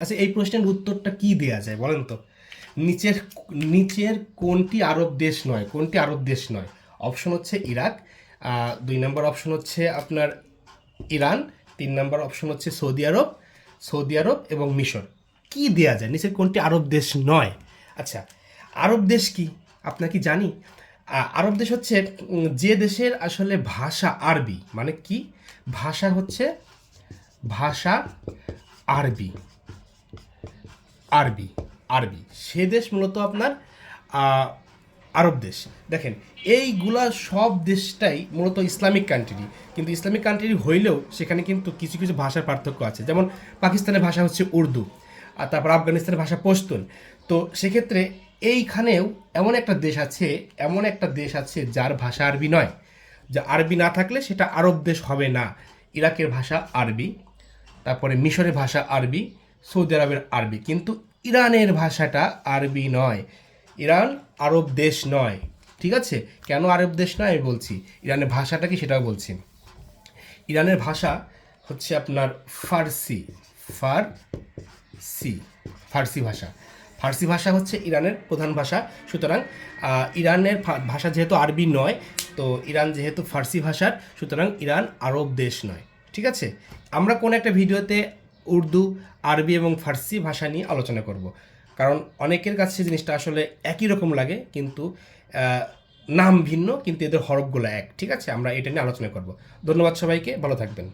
আচ্ছা, এই প্রশ্নের উত্তরটা কি দেয়া যায় বলেন তো? নিচের নিচের কোনটি আরব দেশ নয়? কোনটি আরব দেশ নয়? অপশন হচ্ছে ইরাক, ২ নম্বর অপশন হচ্ছে আপনার ইরান, ৩ নম্বর অপশন হচ্ছে সৌদি আরব এবং মিশর। কি দেয়া যায় নিচের কোনটি আরব দেশ নয়? আচ্ছা, আরব দেশ কি আপনার কি জানি? আরব দেশ হচ্ছে যে দেশের আসলে ভাষা আরবি। মানে কি? ভাষা হচ্ছে ভাষা আরবি, আরবি, আরবি। সে দেশ মূলত আপনার আহ, আরব দেশ। দেখেন, এইগুলা সব দেশটাই মূলত ইসলামিক কান্ট্রি, কিন্তু ইসলামিক কান্ট্রি হইলেও সেখানে কিন্তু কিছু কিছু ভাষার পার্থক্য আছে। যেমন পাকিস্তানের ভাষা হচ্ছে উর্দু, আর তারপর আফগানিস্তানের ভাষা পশতুন। তো সেক্ষেত্রে এইখানেও এমন একটা দেশ আছে যার ভাষা আরবি নয়। যা আরবি না থাকলে সেটা আরব দেশ হবে না। ইরাকের ভাষা আরবি, তারপরে মিশরের ভাষা আরবি, সৌদি আরবের আরবি, কিন্তু ইরানের ভাষাটা আরবি নয়। ইরান আরব দেশ নয়। ঠিক আছে? কেন আরব দেশ নয় আমি বলছি। ইরানের ভাষাটা কি সেটাও বলছি। ইরানের ভাষা হচ্ছে আপনার ফার্সি, ফার্সি, ফার্সি ভাষা। ফার্সি ভাষা হচ্ছে ইরানের প্রধান ভাষা। সুতরাং ইরানের ভাষা যেহেতু আরবি নয়, তো ইরান যেহেতু ফার্সি ভাষার, সুতরাং ইরান আরব দেশ নয়। ঠিক আছে? আমরা কোন একটা ভিডিওতে উর্দু, আরবি এবং ফার্সি ভাষা নিয়ে আলোচনা করব, কারণ অনেকের কাছে জিনিসটা আসলে একই রকম লাগে, কিন্তু নাম ভিন্ন, কিন্তু এদের হরফগুলো এক। ঠিক আছে? আমরা এটা নিয়ে আলোচনা করব। ধন্যবাদ সবাইকে, ভালো থাকবেন।